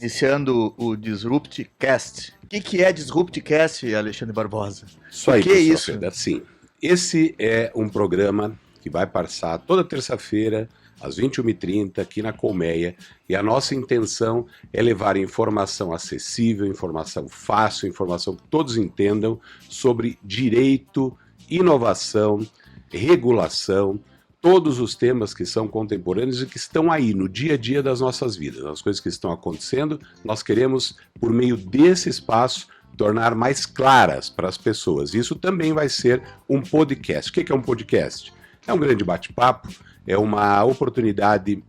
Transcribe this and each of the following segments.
Iniciando o DisruptCast. O que é DisruptCast, Alexandre Barbosa? Isso aí, O que é pessoal, isso? Pedro. Sim, esse é um programa que vai passar toda terça-feira, às 21h30, aqui na Colmeia, e a nossa intenção é levar informação acessível, informação fácil, informação que todos entendam sobre direito, inovação, regulação, todos os temas que são contemporâneos e que estão aí no dia a dia das nossas vidas, as coisas que estão acontecendo. Nós queremos, por meio desse espaço, tornar mais claras para as pessoas. Isso também vai ser um podcast. O que é um podcast? É um grande bate-papo, é uma oportunidade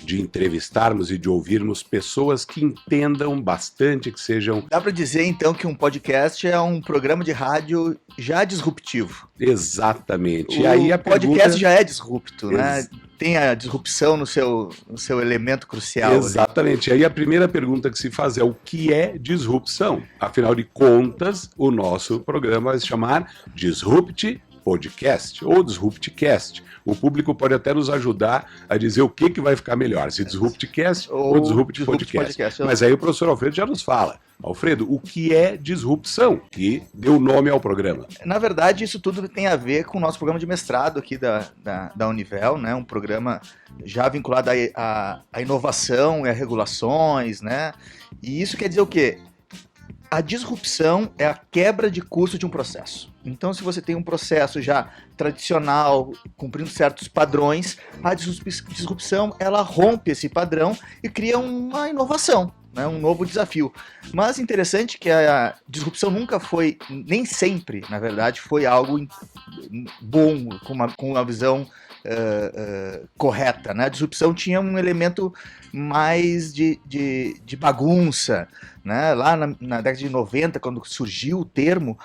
de entrevistarmos e de ouvirmos pessoas que entendam bastante, que sejam... Dá para dizer, então, que um podcast é um programa de rádio já disruptivo. Exatamente. E aí a podcast já é disrupto, né? Tem a disrupção no seu elemento crucial. Exatamente. Ali. Aí a primeira pergunta que se faz é o que é disrupção? Afinal de contas, o nosso programa vai se chamar Disrupt Podcast ou DisruptCast. O público pode até nos ajudar a dizer o que vai ficar melhor, se DisruptCast ou Disrupt Podcast. Mas aí o professor Alfredo já nos fala. Alfredo, o que é disrupção, que deu nome ao programa? Na verdade, isso tudo tem a ver com o nosso programa de mestrado aqui da Univel, né? Um programa já vinculado à inovação e a regulações, né? E isso quer dizer o quê? A disrupção é a quebra de custo de um processo. Então, se você tem um processo já tradicional, cumprindo certos padrões, a disrupção, ela rompe esse padrão e cria uma inovação, né, um novo desafio. Mas interessante que a disrupção nunca foi, nem sempre, na verdade, foi algo bom, com uma visão correta, né? A disrupção tinha um elemento mais de bagunça, né? Lá na década de 90, quando surgiu o termo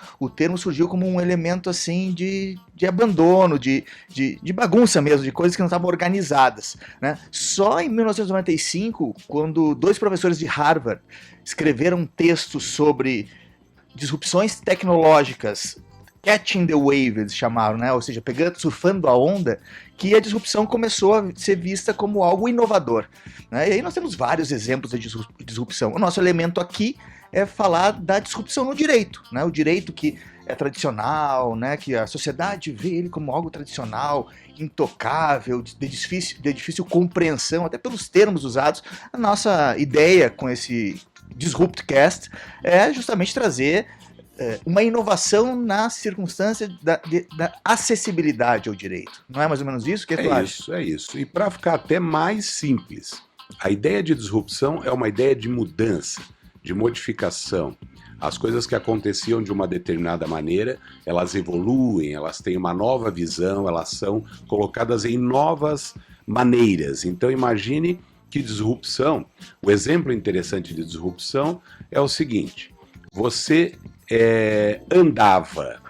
surgiu como um elemento assim de abandono, de bagunça mesmo, de coisas que não estavam organizadas, né? Só em 1995, quando dois professores de Harvard escreveram um texto sobre disrupções tecnológicas, catching the wave, eles chamaram, né? Ou seja, surfando a onda, que a disrupção começou a ser vista como algo inovador, né? E aí nós temos vários exemplos de disrupção. O nosso elemento aqui é falar da disrupção no direito, né? O direito que é tradicional, né? Que a sociedade vê ele como algo tradicional, intocável, de difícil compreensão, até pelos termos usados. A nossa ideia com esse DisruptCast é justamente trazer uma inovação na circunstância da acessibilidade ao direito. Não é mais ou menos isso? O que tu acha? É isso. E para ficar até mais simples, a ideia de disrupção é uma ideia de mudança, de modificação. As coisas que aconteciam de uma determinada maneira, elas evoluem, elas têm uma nova visão, elas são colocadas em novas maneiras. Então imagine que disrupção, o exemplo interessante de disrupção é o seguinte: você andava,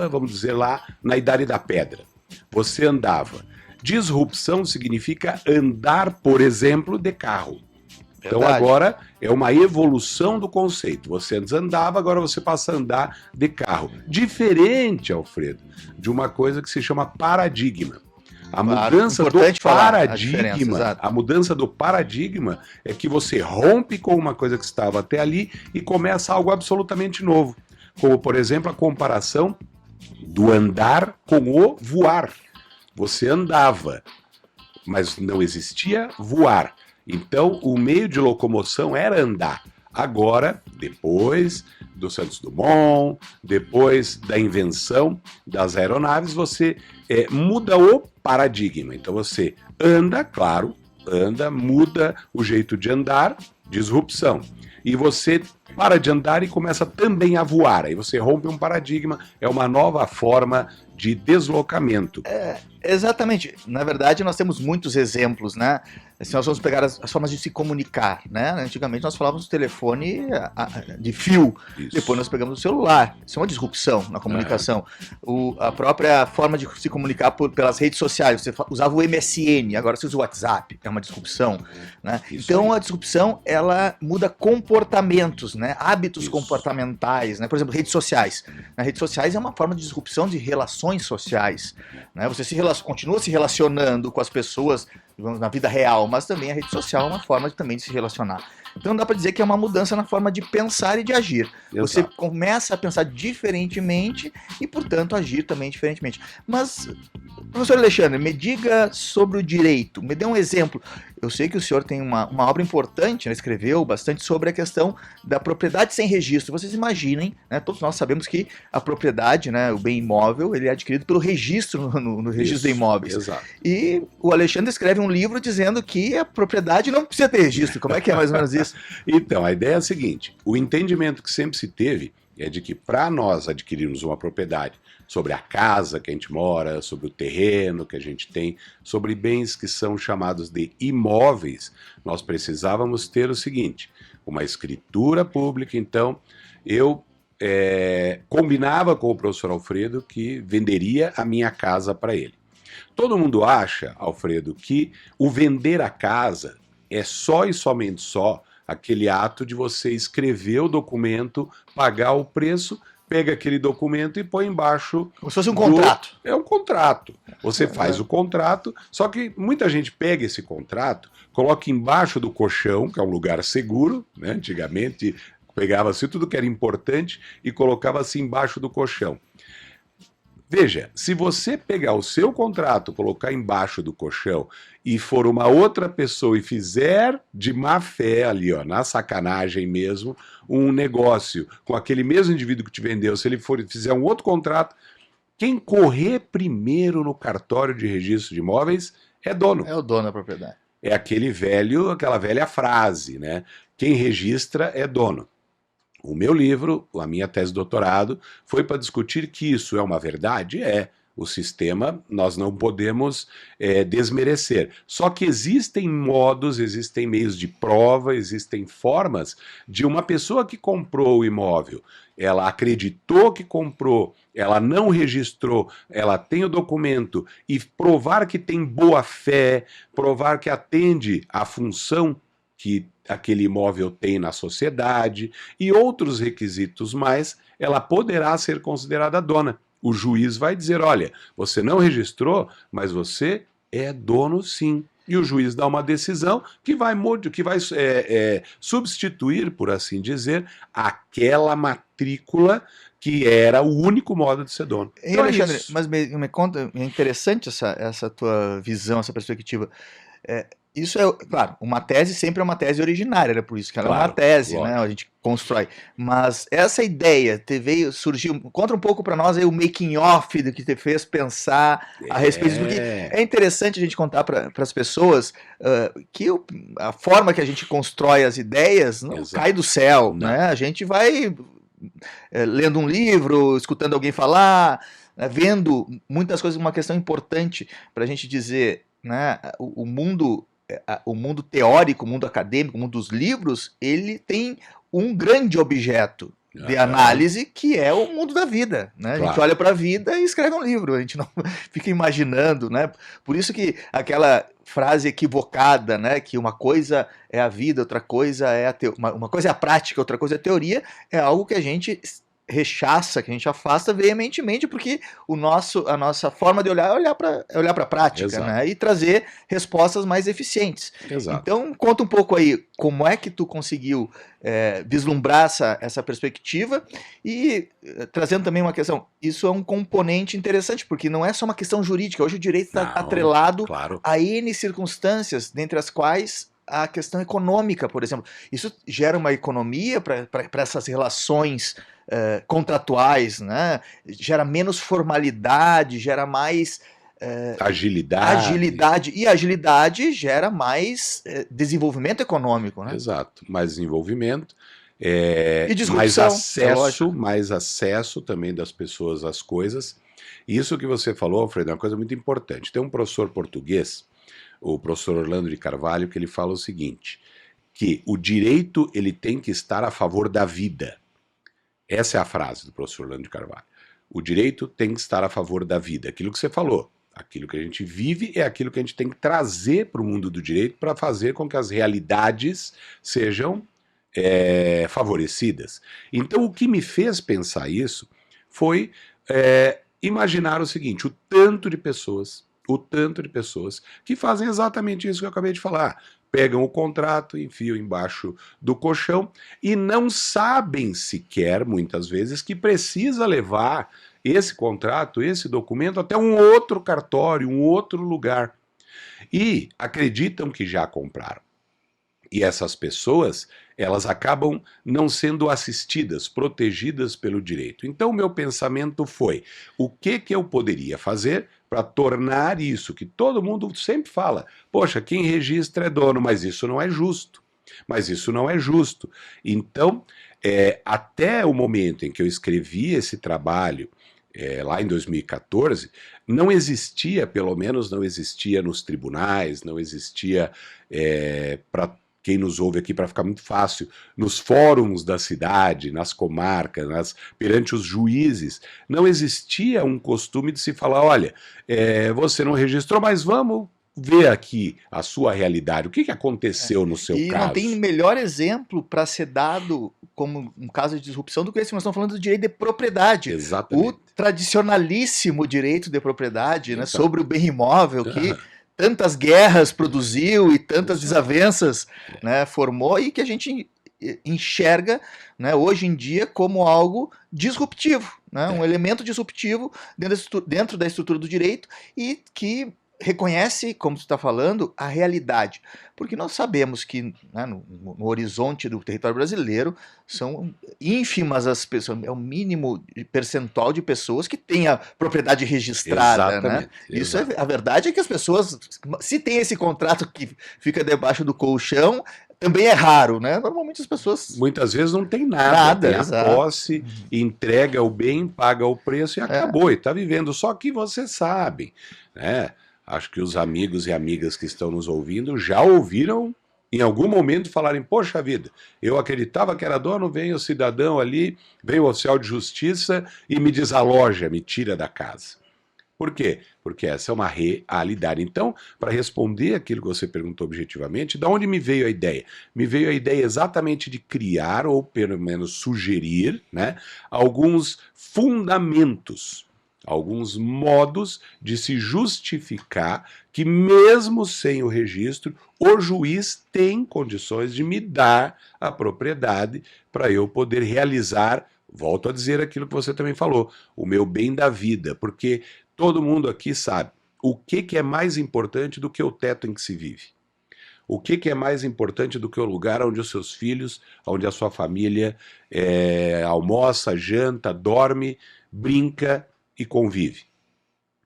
vamos dizer lá, na Idade da Pedra. Você andava. Disrupção significa andar, por exemplo, de carro. Então agora é uma evolução do conceito. Você antes andava, agora você passa a andar de carro. Diferente, Alfredo, de uma coisa que se chama paradigma. A mudança do paradigma, a mudança do paradigma é que você rompe com uma coisa que estava até ali e começa algo absolutamente novo. Como, por exemplo, a comparação do andar com o voar. Você andava, mas não existia voar. Então, o meio de locomoção era andar. Agora, depois do Santos Dumont, depois da invenção das aeronaves, você muda o paradigma. Então você anda, claro, muda o jeito de andar, disrupção. E você para de andar e começa também a voar. Aí você rompe um paradigma, é uma nova forma de deslocamento. Exatamente. Na verdade, nós temos muitos exemplos, né? Se nós vamos pegar as formas de se comunicar, né? Antigamente nós falávamos do telefone de fio, Isso. Depois nós pegamos o celular. Isso é uma disrupção na comunicação. A própria forma de se comunicar pelas redes sociais, você usava o MSN, agora você usa o WhatsApp, é uma disrupção, né? Então a disrupção, ela muda comportamentos, né? Hábitos comportamentais, né? Por exemplo, redes sociais. Redes sociais é uma forma de disrupção de relações sociais, né? Você continua se relacionando com as pessoas vamos, na vida real, mas também a rede social é uma forma também de se relacionar. Então dá para dizer que é uma mudança na forma de pensar e de agir. Você Exato. começa a pensar diferentemente e, portanto, agir também diferentemente. Mas, professor Alexandre, me diga sobre o direito, me dê um exemplo. Eu sei que o senhor tem uma obra importante, né, escreveu bastante sobre a questão da propriedade sem registro. Vocês imaginem, né, todos nós sabemos que a propriedade, né, o bem imóvel, ele é adquirido pelo registro no registro de imóveis. Exato. E o Alexandre escreve um livro dizendo que a propriedade não precisa ter registro. Como é que é mais ou menos isso? Então, a ideia é a seguinte: o entendimento que sempre se teve é de que para nós adquirirmos uma propriedade sobre a casa que a gente mora, sobre o terreno que a gente tem, sobre bens que são chamados de imóveis, nós precisávamos ter o seguinte: uma escritura pública. Então, eu combinava com o professor Alfredo que venderia a minha casa para ele. Todo mundo acha, Alfredo, que o vender a casa é só e somente só aquele ato de você escrever o documento, pagar o preço, pega aquele documento e põe embaixo. Como se fosse um contrato. É um contrato. Você faz o contrato, só que muita gente pega esse contrato, coloca embaixo do colchão, que é um lugar seguro, né? Antigamente pegava-se tudo que era importante e colocava-se embaixo do colchão. Veja, se você pegar o seu contrato, colocar embaixo do colchão e for uma outra pessoa e fizer de má fé ali, ó, na sacanagem mesmo, um negócio com aquele mesmo indivíduo que te vendeu, se ele fizer um outro contrato, quem correr primeiro no cartório de registro de imóveis é dono. É o dono da propriedade. É aquela velha frase, né? Quem registra é dono. O meu livro, a minha tese de doutorado, foi para discutir que isso é uma verdade? É. O sistema nós não podemos desmerecer. Só que existem modos, existem meios de prova, existem formas de uma pessoa que comprou o imóvel, ela acreditou que comprou, ela não registrou, ela tem o documento e provar que tem boa fé, provar que atende à função que aquele imóvel tem na sociedade e outros requisitos mais, ela poderá ser considerada dona. O juiz vai dizer, olha, você não registrou, mas você é dono sim. E o juiz dá uma decisão que vai substituir, por assim dizer, aquela matrícula que era o único modo de ser dono. Então, Alexandre, mas me conta, é interessante essa tua visão, essa perspectiva. Isso é, claro, uma tese sempre é uma tese originária, era por isso que ela é uma tese, né? A gente constrói. Mas essa ideia surgiu. Conta um pouco para nós aí o making off do que te fez pensar a respeito disso, porque é interessante a gente contar para as pessoas que a forma que a gente constrói as ideias não cai do céu, né? A gente vai lendo um livro, escutando alguém falar, vendo muitas coisas. Uma questão importante para a gente dizer, né? O mundo teórico, o mundo acadêmico, o mundo dos livros, ele tem um grande objeto de análise, que é o mundo da vida, né? A gente olha para a vida e escreve um livro, a gente não fica imaginando, né? Por isso que aquela frase equivocada, né, que uma coisa é a vida, outra coisa é uma coisa é a prática, outra coisa é a teoria, é algo que a gente rechaça, que a gente afasta veementemente, porque a nossa forma de olhar é olhar para a prática, né? E trazer respostas mais eficientes. Exato. Então, conta um pouco aí, como é que tu conseguiu vislumbrar essa perspectiva e trazendo também uma questão, isso é um componente interessante, porque não é só uma questão jurídica, hoje o direito está atrelado a N circunstâncias, dentre as quais a questão econômica, por exemplo. Isso gera uma economia para essas relações contratuais, né? Gera menos formalidade, gera mais agilidade. E agilidade gera mais desenvolvimento econômico, né? Exato, mais desenvolvimento. E disrupção, mais acesso também das pessoas às coisas. Isso que você falou, Alfredo, é uma coisa muito importante. Tem um professor português, o professor Orlando de Carvalho, que ele fala o seguinte, que o direito ele tem que estar a favor da vida. Essa é a frase do professor Orlando de Carvalho. O direito tem que estar a favor da vida. Aquilo que você falou, aquilo que a gente vive é aquilo que a gente tem que trazer para o mundo do direito para fazer com que as realidades sejam favorecidas. Então, o que me fez pensar isso foi imaginar o seguinte, o tanto de pessoas, o tanto de pessoas que fazem exatamente isso que eu acabei de falar. Pegam o contrato, enfiam embaixo do colchão e não sabem sequer, muitas vezes, que precisa levar esse contrato, esse documento até um outro cartório, um outro lugar. E acreditam que já compraram. E essas pessoas, elas acabam não sendo assistidas, protegidas pelo direito. Então, o meu pensamento foi, o que eu poderia fazer para tornar isso, que todo mundo sempre fala, poxa, quem registra é dono, mas isso não é justo. Mas isso não é justo. Então, até o momento em que eu escrevi esse trabalho, lá em 2014, não existia, pelo menos não existia nos tribunais, não existia para quem nos ouve aqui, para ficar muito fácil, nos fóruns da cidade, nas comarcas, perante os juízes, não existia um costume de se falar, olha, você não registrou, mas vamos ver aqui a sua realidade, o que aconteceu no seu caso. E não tem melhor exemplo para ser dado como um caso de disrupção do que esse. Nós estamos falando do direito de propriedade. Exatamente. O tradicionalíssimo direito de propriedade, né, sobre o bem imóvel, que tantas guerras produziu e tantas desavenças, né, formou, e que a gente enxerga, né, hoje em dia como algo disruptivo, né, um elemento disruptivo dentro da estrutura do direito, e que reconhece, como você está falando, a realidade. Porque nós sabemos que, né, no horizonte do território brasileiro são ínfimas as pessoas, é o mínimo percentual de pessoas que têm a propriedade registrada. Exatamente, né? Isso a verdade é que as pessoas, se tem esse contrato que fica debaixo do colchão, também é raro, né? Normalmente as pessoas... Muitas vezes não tem nada, tem a posse, entrega o bem, paga o preço e acabou, e está vivendo. Só que você sabe, né? Acho que os amigos e amigas que estão nos ouvindo já ouviram em algum momento falarem, poxa vida, eu acreditava que era dono, vem o cidadão ali, vem o oficial de justiça e me desaloja, me tira da casa. Por quê? Porque essa é uma realidade. Então, para responder aquilo que você perguntou objetivamente, de onde me veio a ideia? Me veio a ideia exatamente de criar, ou pelo menos sugerir, né, alguns fundamentos, alguns modos de se justificar que, mesmo sem o registro, o juiz tem condições de me dar a propriedade para eu poder realizar, volto a dizer aquilo que você também falou, o meu bem da vida, porque todo mundo aqui sabe o que é mais importante do que o teto em que se vive. O que é mais importante do que o lugar onde os seus filhos, onde a sua família almoça, janta, dorme, brinca e convive.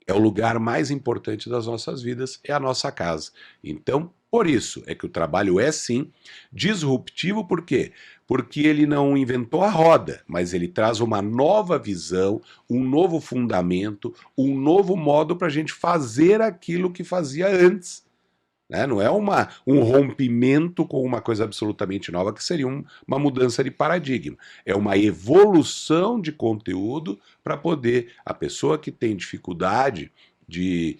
É o lugar mais importante das nossas vidas, é a nossa casa. Então, por isso é que o trabalho é sim disruptivo, por quê? Porque ele não inventou a roda, mas ele traz uma nova visão, um novo fundamento, um novo modo para a gente fazer aquilo que fazia antes. Né? Não é um rompimento com uma coisa absolutamente nova, que seria uma mudança de paradigma. É uma evolução de conteúdo para poder a pessoa que tem dificuldade de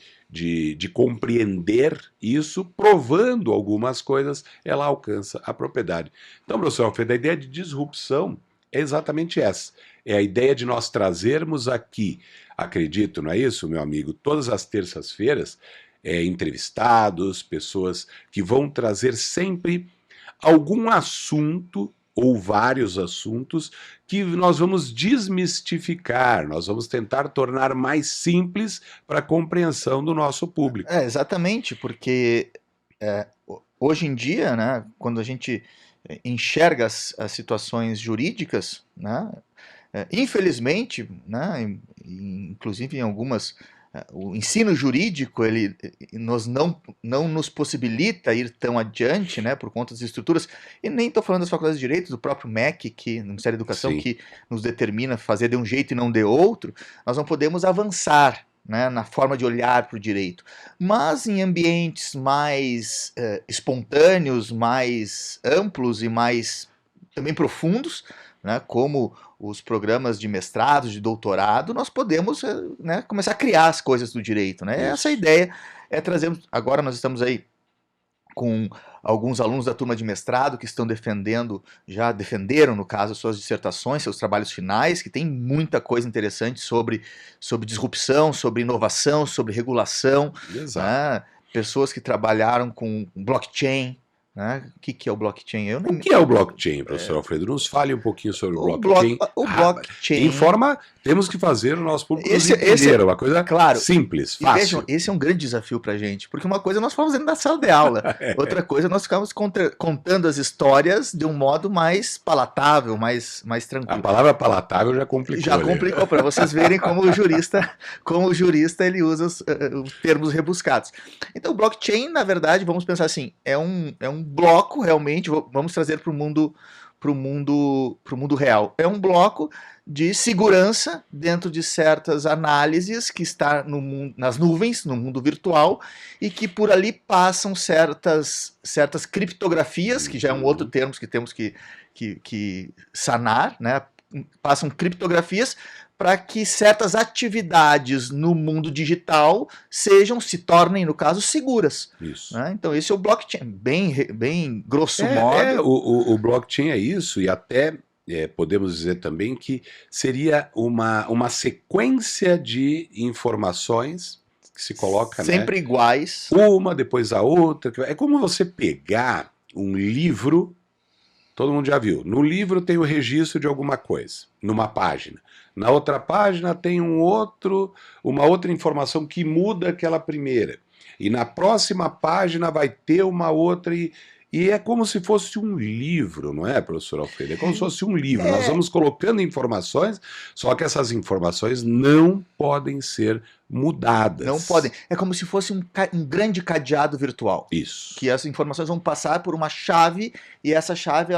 compreender isso, provando algumas coisas, ela alcança a propriedade. Então, professor Alfredo, a ideia de disrupção é exatamente essa. É a ideia de nós trazermos aqui, acredito, não é isso, meu amigo, todas as terças-feiras, entrevistados, pessoas que vão trazer sempre algum assunto ou vários assuntos que nós vamos desmistificar, nós vamos tentar tornar mais simples para a compreensão do nosso público. Exatamente, porque hoje em dia, né, quando a gente enxerga as situações jurídicas, né, infelizmente, né, inclusive em algumas... O ensino jurídico ele não nos possibilita ir tão adiante, né, por conta das estruturas, e nem estou falando das faculdades de Direito, do próprio MEC, no Ministério da Educação, Sim, que nos determina fazer de um jeito e não de outro. Nós não podemos avançar, né, na forma de olhar para o direito. Mas em ambientes mais espontâneos, mais amplos e mais também profundos, né, como os programas de mestrado, de doutorado, nós podemos, né, começar a criar as coisas do direito. Né? Essa ideia é trazer... Agora nós estamos aí com alguns alunos da turma de mestrado que estão já defenderam, no caso, suas dissertações, seus trabalhos finais, que tem muita coisa interessante sobre disrupção, sobre inovação, sobre regulação, Exato. né? Pessoas que trabalharam com blockchain, né? O que é o blockchain? O que é o blockchain, professor Alfredo? Nos fale um pouquinho sobre o blockchain. O blockchain... Temos que fazer o nosso público entender, uma coisa claro, simples, fácil. E vejam, esse é um grande desafio pra gente, porque uma coisa nós ficamos fazendo na sala de aula, outra coisa nós ficamos contando as histórias de um modo mais palatável, mais tranquilo. A palavra palatável já complicou. Já complicou, para vocês verem como o jurista ele usa os termos rebuscados. Então, o blockchain, na verdade, vamos pensar assim, é um bloco realmente, vamos trazer para o mundo real. É um bloco de segurança dentro de certas análises que está nas nuvens, no mundo virtual, e que por ali passam certas criptografias, que já é um outro termo que temos que sanar, né? Passam criptografias para que certas atividades no mundo digital se tornem, no caso, seguras. Isso. Né? Então esse é o blockchain, bem grosso modo. O blockchain é isso, e até podemos dizer também que seria uma sequência de informações que se coloca, sempre iguais. Uma depois a outra. É como você pegar um livro, todo mundo já viu, no livro tem o registro de alguma coisa, numa página. Na outra página tem uma outra informação que muda aquela primeira. E na próxima página vai ter uma outra e é como se fosse um livro, não é, professor Alfredo? É como se fosse um livro. Nós vamos colocando informações, só que essas informações não podem ser mudadas. Não podem. É como se fosse um grande cadeado virtual. Isso. Que as informações vão passar por uma chave, e essa chave,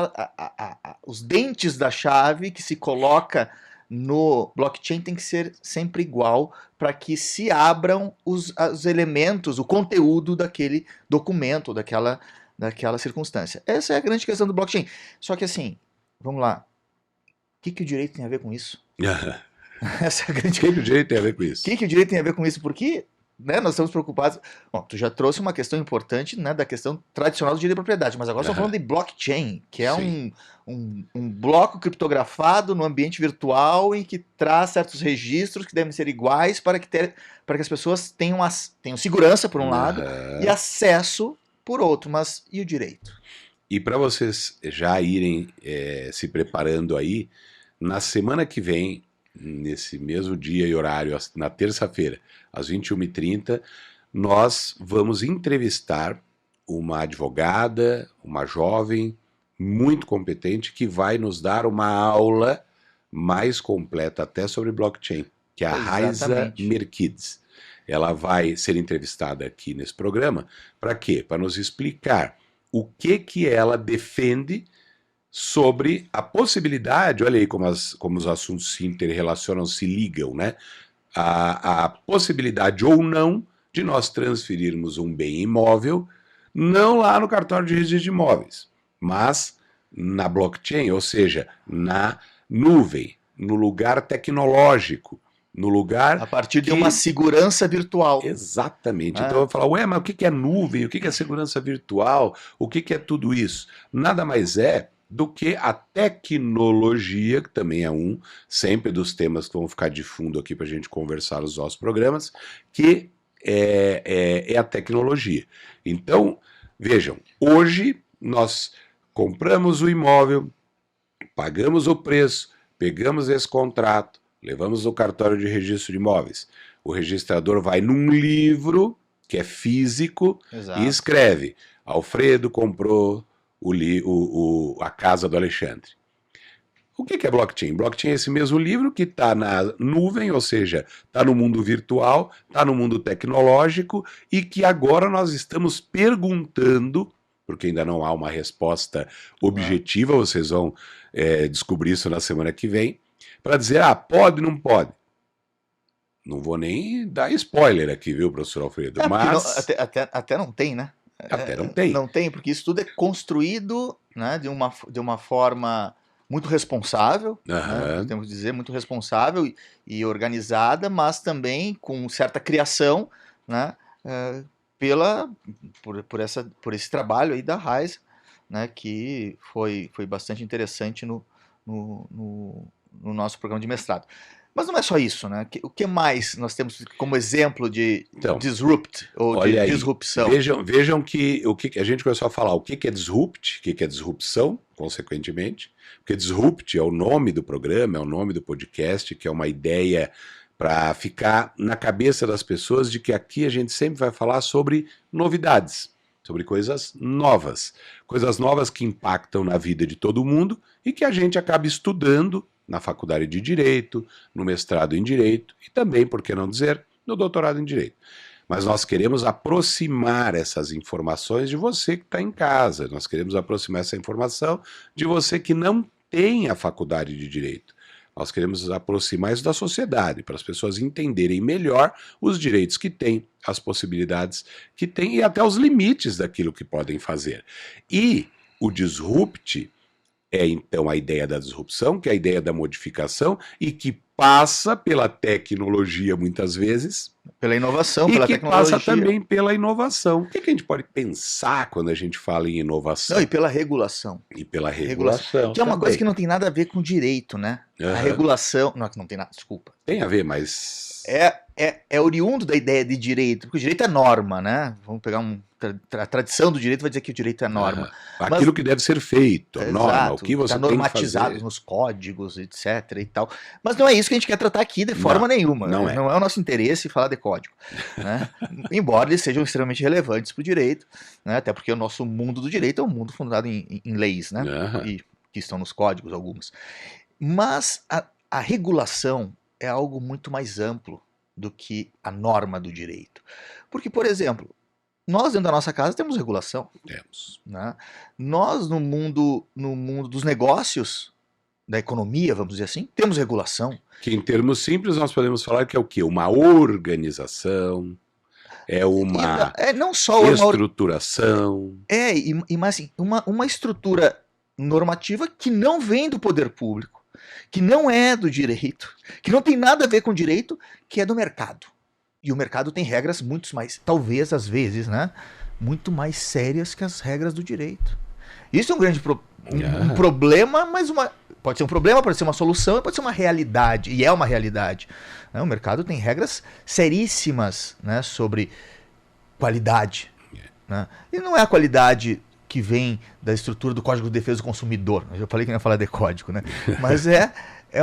os dentes da chave que se coloca no blockchain tem que ser sempre igual para que se abram os elementos, o conteúdo daquele documento, daquela circunstância. Essa é a grande questão do blockchain. Só que assim, vamos lá, o que o direito tem a ver com isso? Essa é a grande... O que o direito tem a ver com isso? O que o direito tem a ver com isso? Porque, né, nós estamos preocupados... Bom, tu já trouxe uma questão importante, né, da questão tradicional do direito de propriedade, mas agora estamos falando de blockchain, que é um bloco criptografado no ambiente virtual em que traz certos registros que devem ser iguais para que as pessoas tenham segurança, por um lado, e acesso por outro. Mas e o direito? E para vocês já irem se preparando aí, na semana que vem, nesse mesmo dia e horário, na terça-feira, às 21h30, nós vamos entrevistar uma advogada, uma jovem muito competente, que vai nos dar uma aula mais completa até sobre blockchain, que é a Raiza Merkides. Ela vai ser entrevistada aqui nesse programa, para quê? Para nos explicar o que ela defende sobre a possibilidade, olha aí como os assuntos se interrelacionam, se ligam, né? A possibilidade ou não de nós transferirmos um bem imóvel, não lá no cartório de registro de imóveis, mas na blockchain, ou seja, na nuvem, no lugar tecnológico, no lugar... A partir de uma segurança virtual. Exatamente. Então eu vou falar, ué, mas o que é nuvem? O que é segurança virtual? O que é tudo isso? Nada mais é do que a tecnologia, que também é sempre dos temas que vão ficar de fundo aqui para a gente conversar nos nossos programas, que é a tecnologia. Então, vejam, hoje nós compramos o imóvel, pagamos o preço, pegamos esse contrato, levamos no cartório de registro de imóveis. O registrador vai num livro, que é físico, e escreve: Alfredo comprou a casa do Alexandre. O que é blockchain? Blockchain é esse mesmo livro que está na nuvem, ou seja, está no mundo virtual, está no mundo tecnológico, e que agora nós estamos perguntando, porque ainda não há uma resposta objetiva, vocês vão descobrir isso na semana que vem, para dizer, pode, não pode. Não vou nem dar spoiler aqui, viu, professor Alfredo? Mas... Até não tem, né? Até não tem. Não tem, porque isso tudo é construído, né, de uma forma muito responsável, né, temos que dizer, muito responsável e organizada, mas também com certa criação, né, por esse trabalho aí da Raiz, né, que foi bastante interessante no nosso programa de mestrado. Mas não é só isso, né? O que mais nós temos como exemplo de disrupt ou de disrupção? Vejam que o que a gente começou a falar, o que é disrupt, o que é disrupção, consequentemente, porque disrupt é o nome do programa, é o nome do podcast, que é uma ideia para ficar na cabeça das pessoas de que aqui a gente sempre vai falar sobre novidades, sobre coisas novas que impactam na vida de todo mundo e que a gente acaba estudando na faculdade de Direito, no mestrado em Direito e também, por que não dizer, no doutorado em Direito. Mas nós queremos aproximar essas informações de você que está em casa, nós queremos aproximar essa informação de você que não tem a faculdade de Direito. Nós queremos aproximar isso da sociedade, para as pessoas entenderem melhor os direitos que têm, as possibilidades que têm e até os limites daquilo que podem fazer. E o disrupt é então a ideia da disrupção, que é a ideia da modificação e que passa pela tecnologia muitas vezes. Pela inovação, e pela que tecnologia. Passa também pela inovação. O que a gente pode pensar quando a gente fala em inovação? Não, e pela regulação. E pela regulação. Que é uma coisa que não tem nada a ver com direito, né? A regulação. Não tem nada, desculpa. Tem a ver, mas. É oriundo da ideia de direito, porque o direito é norma, né? Vamos pegar a tradição do direito vai dizer que o direito é norma. Aquilo que deve ser feito, a norma, exato, o que você tá tem que normatizado fazer. nos códigos, etc. e tal. Mas não é isso que a gente quer tratar aqui de forma nenhuma. Não é o nosso interesse falar de código. Né? Embora eles sejam extremamente relevantes para o direito, né? Até porque o nosso mundo do direito é um mundo fundado em leis, né? E que estão nos códigos algumas. Mas a regulação é algo muito mais amplo do que a norma do direito. Porque, por exemplo, nós dentro da nossa casa temos regulação. Temos. Né? Nós no mundo dos negócios, da economia, vamos dizer assim, temos regulação. Que em termos simples nós podemos falar que é o quê? Uma organização, é uma não só estruturação. Mas assim, uma estrutura normativa que não vem do poder público, que não é do direito, que não tem nada a ver com direito, que é do mercado. E o mercado tem regras muito mais, talvez às vezes, né, muito mais sérias que as regras do direito. Isso é um grande um problema, mas pode ser um problema, pode ser uma solução, pode ser uma realidade, e é uma realidade. Né? O mercado tem regras seríssimas, né, sobre qualidade. Né? E não é a qualidade que vem da estrutura do Código de Defesa do Consumidor. Eu já falei que não ia falar de código, né? Mas é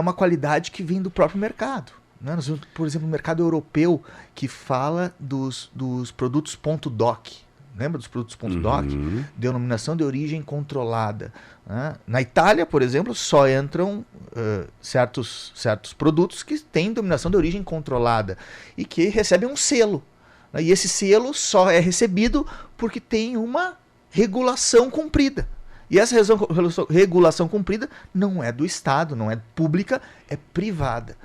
uma qualidade que vem do próprio mercado. Né? Por exemplo, o mercado europeu que fala dos produtos .doc. Lembra dos produtos .doc? Denominação de origem controlada. Né? Na Itália, por exemplo, só entram certos produtos que têm denominação de origem controlada e que recebem um selo. Né? E esse selo só é recebido porque tem uma regulação cumprida. E essa regulação cumprida não é do Estado, não é pública, é privada.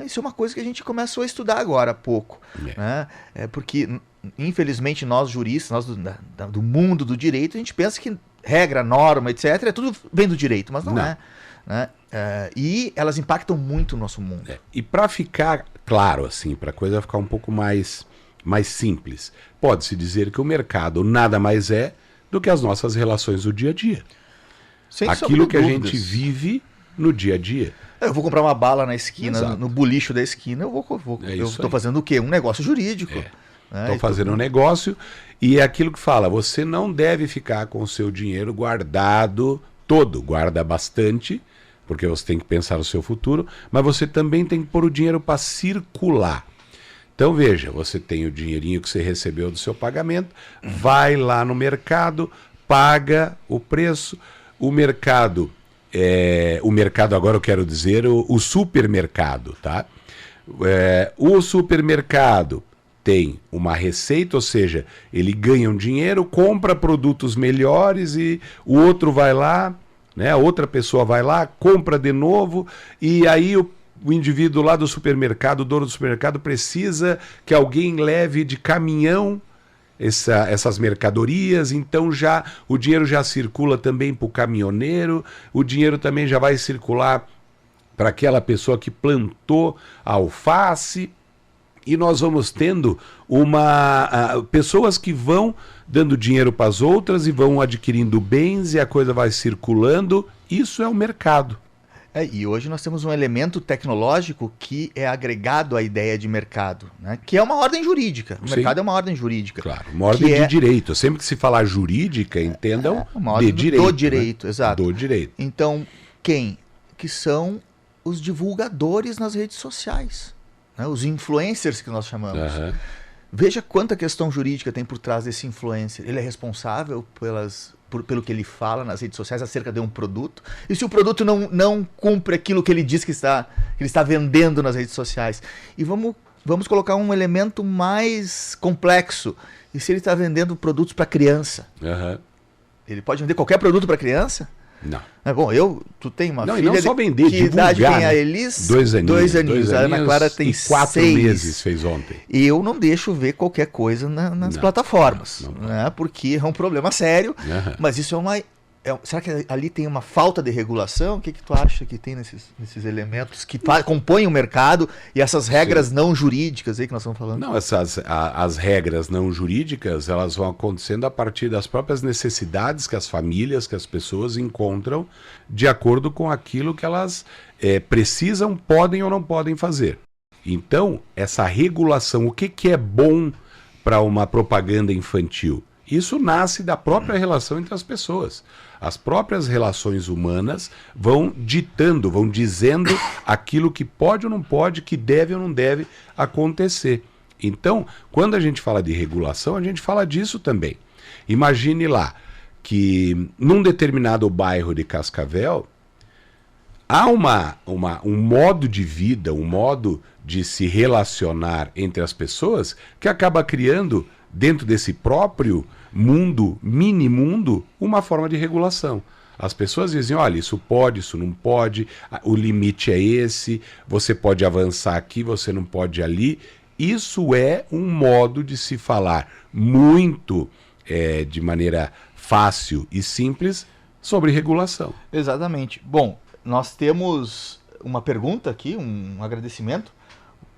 Isso é uma coisa que a gente começou a estudar agora há pouco. Né? Porque, infelizmente, nós juristas, nós do mundo do direito, a gente pensa que regra, norma, etc., tudo vem do direito, mas não é. Né? E elas impactam muito o nosso mundo. E para ficar claro, assim, para a coisa ficar um pouco mais simples, pode-se dizer que o mercado nada mais é do que as nossas relações do dia a dia. Aquilo que a gente vive no dia a dia. Eu vou comprar uma bala na esquina, no bulicho da esquina, eu estou fazendo o quê? Um negócio jurídico. Estou fazendo um negócio e é aquilo que fala, você não deve ficar com o seu dinheiro guardado todo, guarda bastante, porque você tem que pensar no seu futuro, mas você também tem que pôr o dinheiro para circular. Então veja, você tem o dinheirinho que você recebeu do seu pagamento, vai lá no mercado, paga o preço, o mercado agora eu quero dizer o supermercado, tá? O supermercado tem uma receita, ou seja, ele ganha um dinheiro, compra produtos melhores e o outro vai lá, né? A outra pessoa vai lá, compra de novo e aí o indivíduo lá do supermercado, o dono do supermercado, precisa que alguém leve de caminhão essas mercadorias, então o dinheiro já circula também para o caminhoneiro, o dinheiro também já vai circular para aquela pessoa que plantou a alface, e nós vamos tendo pessoas que vão dando dinheiro para as outras e vão adquirindo bens e a coisa vai circulando. Isso é o mercado. E hoje nós temos um elemento tecnológico que é agregado à ideia de mercado, né? Que é uma ordem jurídica. O mercado é uma ordem jurídica. Claro, uma ordem de direito. Sempre que se falar jurídica, entendam uma ordem de direito. Do direito, né? Exato. Do direito. Então, quem? Que são os divulgadores nas redes sociais, né? Os influencers que nós chamamos. Uhum. Veja quanta questão jurídica tem por trás desse influencer. Ele é responsável pelo que ele fala nas redes sociais acerca de um produto. E se o produto não cumpre aquilo que ele diz que ele está vendendo nas redes sociais? E vamos colocar um elemento mais complexo. E se ele está vendendo produtos para criança? Uhum. Ele pode vender qualquer produto para criança? Não. Bom, tu tem uma filha... Não só vender, que divulgar, idade tem né? a Elis? 2 aninhos. A Ana Clara tem 4 6. meses, fez ontem. E eu não deixo ver qualquer coisa nas plataformas, né? Porque é um problema sério. Uhum. Mas isso será que ali tem uma falta de regulação? O que tu acha que tem nesses elementos que compõem o mercado e essas regras não jurídicas aí que nós estamos falando? Não, as regras não jurídicas, elas vão acontecendo a partir das próprias necessidades que as famílias, que as pessoas encontram de acordo com aquilo que elas precisam, podem ou não podem fazer. Então, essa regulação, o que é bom para uma propaganda infantil? Isso nasce da própria relação entre as pessoas. As próprias relações humanas vão ditando, vão dizendo aquilo que pode ou não pode, que deve ou não deve acontecer. Então, quando a gente fala de regulação, a gente fala disso também. Imagine lá que num determinado bairro de Cascavel há um modo de vida, um modo de se relacionar entre as pessoas que acaba criando, dentro desse próprio mundo, mini-mundo, uma forma de regulação. As pessoas dizem, olha, isso pode, isso não pode, o limite é esse, você pode avançar aqui, você não pode ali. Isso é um modo de se falar muito de maneira fácil e simples sobre regulação. Exatamente. Bom, nós temos uma pergunta aqui, um agradecimento.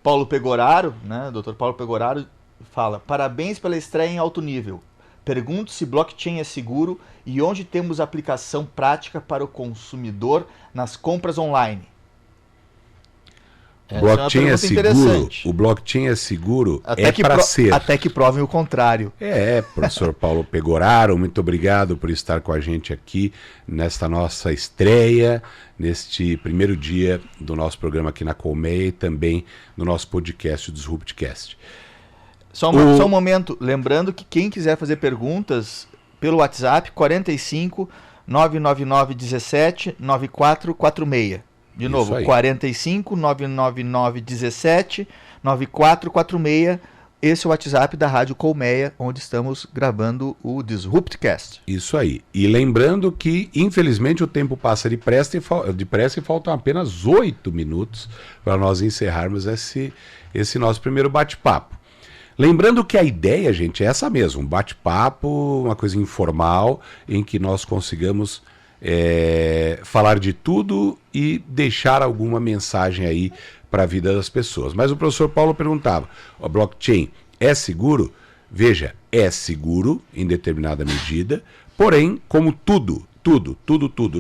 Paulo Pegoraro, né, Dr. Paulo Pegoraro, fala: parabéns pela estreia em alto nível. Pergunto se blockchain é seguro e onde temos aplicação prática para o consumidor nas compras online. Blockchain é seguro. O blockchain é seguro para ser. Até que provem o contrário. Professor Paulo Pegoraro, muito obrigado por estar com a gente aqui nesta nossa estreia, neste primeiro dia do nosso programa aqui na Colmeia e também no nosso podcast, o Disruptcast. Só um momento, lembrando que quem quiser fazer perguntas pelo WhatsApp, 45 999 17 9446. De novo, 45 999 17 9446. Esse é o WhatsApp da Rádio Colmeia, onde estamos gravando o Disruptcast. Isso aí. E lembrando que, infelizmente, o tempo passa depressa e faltam apenas 8 minutos para nós encerrarmos esse nosso primeiro bate-papo. Lembrando que a ideia, gente, é essa mesmo, um bate-papo, uma coisa informal, em que nós consigamos falar de tudo e deixar alguma mensagem aí para a vida das pessoas. Mas o professor Paulo perguntava, o blockchain é seguro? Veja, é seguro em determinada medida, porém, como tudo,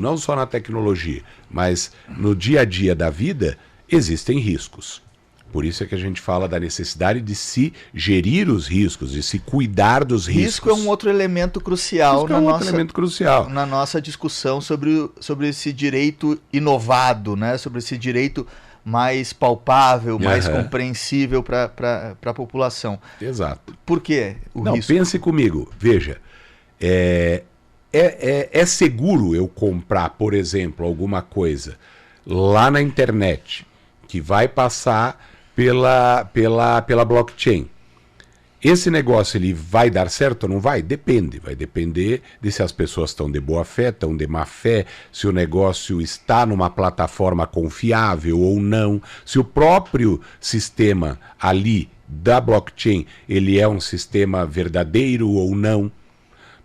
não só na tecnologia, mas no dia a dia da vida, existem riscos. Por isso é que a gente fala da necessidade de se gerir os riscos, de se cuidar dos riscos. Risco é um outro elemento crucial, na nossa discussão sobre esse direito inovado, né? Sobre esse direito mais palpável, mais compreensível para a população. Exato. Por quê? Risco? Pense comigo. Veja, é seguro eu comprar, por exemplo, alguma coisa lá na internet que vai passar pela blockchain. Esse negócio ele vai dar certo ou não vai? Depende. Vai depender de se as pessoas estão de boa fé, estão de má fé, se o negócio está numa plataforma confiável ou não, se o próprio sistema ali da blockchain ele é um sistema verdadeiro ou não.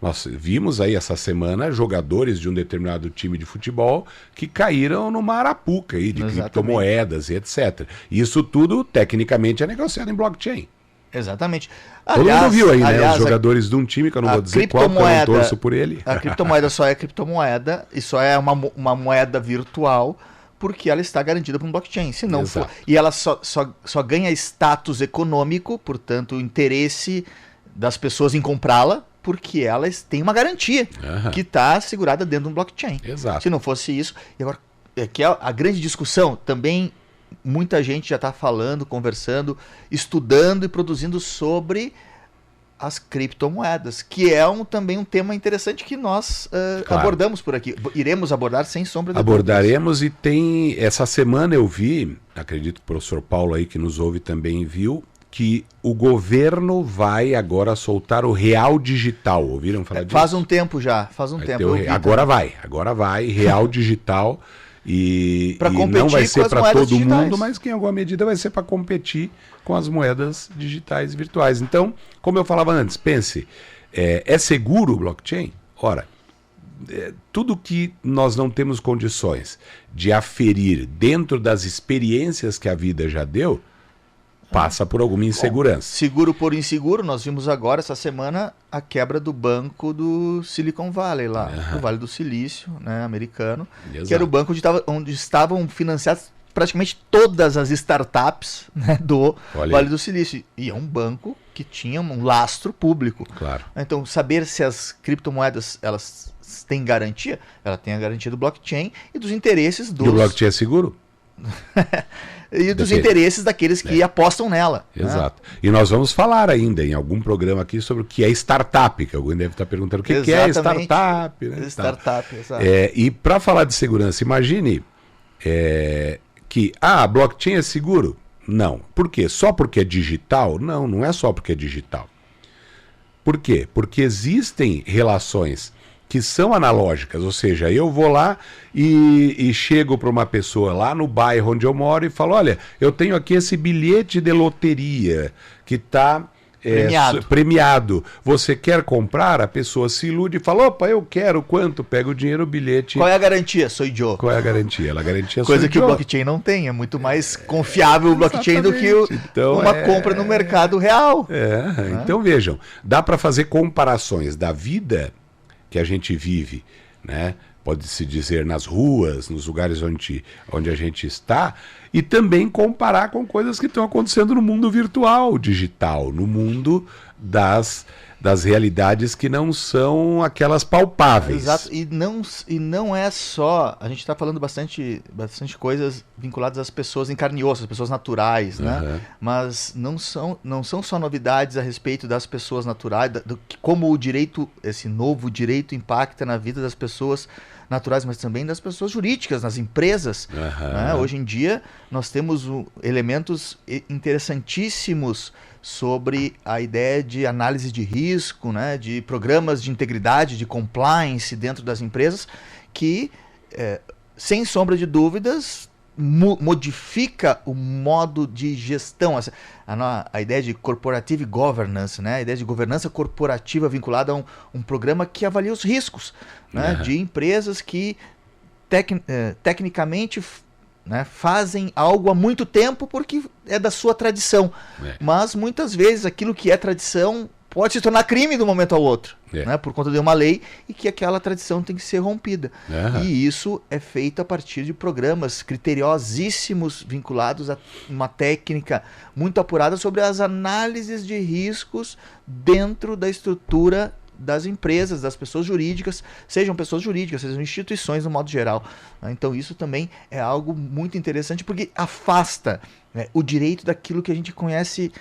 Nós vimos aí essa semana jogadores de um determinado time de futebol que caíram numa arapuca aí de criptomoedas e etc. Isso tudo, tecnicamente, é negociado em blockchain. Exatamente. Todo mundo viu aí, né? Os jogadores de um time, que eu não vou dizer qual, porque eu não torço por ele. A criptomoeda só é criptomoeda e só é uma moeda virtual porque ela está garantida por um blockchain. Se não for, e ela só ganha status econômico, portanto, o interesse das pessoas em comprá-la, porque elas têm uma garantia que está assegurada dentro de um blockchain. Exato. Se não fosse isso... E agora, que é a grande discussão, também muita gente já está falando, conversando, estudando e produzindo sobre as criptomoedas, que é também um tema interessante que nós abordamos por aqui. Iremos abordar sem sombra de dúvidas. Abordaremos, e tem... Essa semana eu vi, acredito que o professor Paulo aí que nos ouve também viu, que o governo vai agora soltar o real digital. Ouviram falar disso? Faz um tempo já, Agora vai, real digital. E não vai ser para todo mundo, mas que em alguma medida vai ser para competir com as moedas digitais virtuais. Então, como eu falava antes, pense, é seguro o blockchain? Ora, tudo que nós não temos condições de aferir dentro das experiências que a vida já deu, passa por alguma insegurança. Bom, seguro por inseguro, nós vimos agora, essa semana, a quebra do banco do Silicon Valley, lá, do Vale do Silício, né, americano, que era o banco onde estavam financiadas praticamente todas as startups, né, do Vale do Silício. E é um banco que tinha um lastro público. Claro. Então, saber se as criptomoedas elas têm garantia, ela tem a garantia do blockchain e dos interesses dos... E o blockchain é seguro? E dos interesses daqueles que apostam nela. Exato. Né? E nós vamos falar ainda em algum programa aqui sobre o que é startup, que alguém deve estar perguntando o que é startup. Né? Startup, exato. E para falar de segurança, imagine que blockchain é seguro? Não. Por quê? Só porque é digital? Não, não é só porque é digital. Por quê? Porque existem relações que são analógicas, ou seja, eu vou lá e chego para uma pessoa lá no bairro onde eu moro e falo, olha, eu tenho aqui esse bilhete de loteria que está premiado. Você quer comprar? A pessoa se ilude e fala, opa, eu quero, quanto? Pega o dinheiro, o bilhete. Qual é a garantia? Sou Joe. Qual é a garantia? Ela garantia coisa que o blockchain não tem, é muito mais confiável o blockchain do que uma compra no mercado real. Então vejam, dá para fazer comparações da vida que a gente vive, né? Pode-se dizer nas ruas, nos lugares onde a gente está, e também comparar com coisas que estão acontecendo no mundo virtual, digital, no mundo das realidades que não são aquelas palpáveis. Exato, e não é só, a gente está falando bastante coisas vinculadas às pessoas em carne e osso, às pessoas naturais, né? Mas não são só novidades a respeito das pessoas naturais, como esse novo direito impacta na vida das pessoas naturais, mas também das pessoas jurídicas, nas empresas. Né? Hoje em dia, nós temos elementos interessantíssimos sobre a ideia de análise de risco, né? De programas de integridade, de compliance dentro das empresas, que, sem sombra de dúvidas, modifica o modo de gestão, a ideia de corporative governance, né? A ideia de governança corporativa vinculada a um programa que avalia os riscos, né? De empresas que tecnicamente, né, fazem algo há muito tempo porque é da sua tradição, mas muitas vezes aquilo que é tradição pode se tornar crime de um momento ao outro, né, por conta de uma lei, e que aquela tradição tem que ser rompida. E isso é feito a partir de programas criteriosíssimos vinculados a uma técnica muito apurada sobre as análises de riscos dentro da estrutura das empresas, das pessoas jurídicas, sejam instituições no modo geral. Então isso também é algo muito interessante, porque afasta, né, o direito daquilo que a gente conhece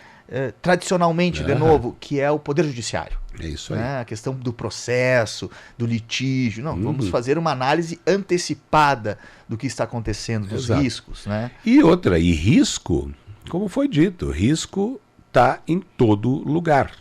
tradicionalmente, de novo, que é o poder judiciário. É isso aí. A questão do processo, do litígio. Não, vamos fazer uma análise antecipada do que está acontecendo, dos riscos. Né? E risco, como foi dito, risco está em todo lugar.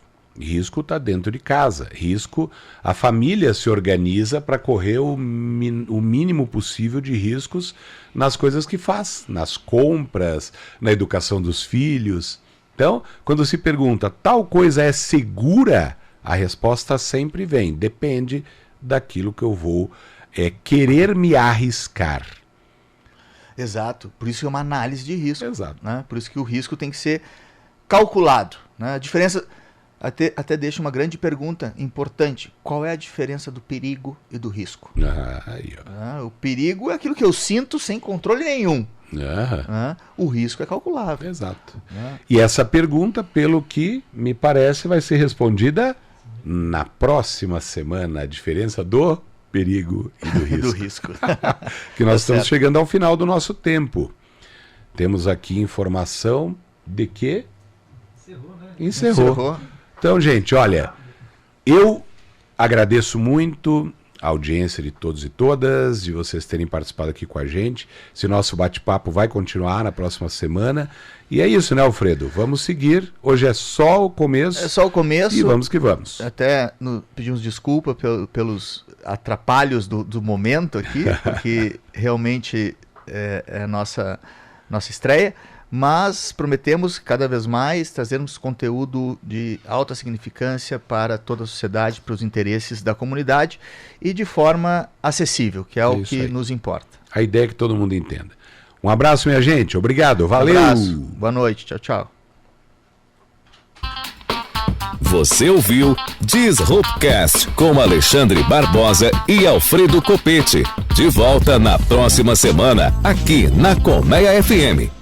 Risco está dentro de casa. Risco, a família se organiza para correr o mínimo possível de riscos nas coisas que faz, nas compras, na educação dos filhos. Então, quando se pergunta, tal coisa é segura, A resposta sempre vem, depende daquilo que eu vou querer me arriscar. Exato, por isso é uma análise de risco. Exato. Né? Por isso que o risco tem que ser calculado. Né? A diferença, até deixa uma grande pergunta importante, qual é a diferença do perigo e do risco? Aí, ó. O perigo é aquilo que eu sinto sem controle nenhum. O risco é calculável. Exato. E essa pergunta, pelo que me parece, vai ser respondida na próxima semana, a diferença do perigo e do risco. Do risco. Que nós estamos chegando ao final do nosso tempo. Temos aqui informação de que... Encerrou, né? Encerrou. Então, gente, olha, eu agradeço muito a audiência de todos e todas, de vocês terem participado aqui com a gente. Esse nosso bate-papo vai continuar na próxima semana. E é isso, né, Alfredo? Vamos seguir. Hoje é só o começo. É só o começo. E vamos que vamos. Até pedimos desculpa pelos atrapalhos do momento aqui, porque realmente é a nossa estreia. Mas prometemos cada vez mais trazermos conteúdo de alta significância para toda a sociedade, para os interesses da comunidade e de forma acessível, que é o que nos importa. A ideia é que todo mundo entenda. Um abraço, minha gente. Obrigado. Valeu. Um abraço. Boa noite. Tchau, tchau. Você ouviu Disruptcast com Alexandre Barbosa e Alfredo Copete. De volta na próxima semana, aqui na Colmeia FM.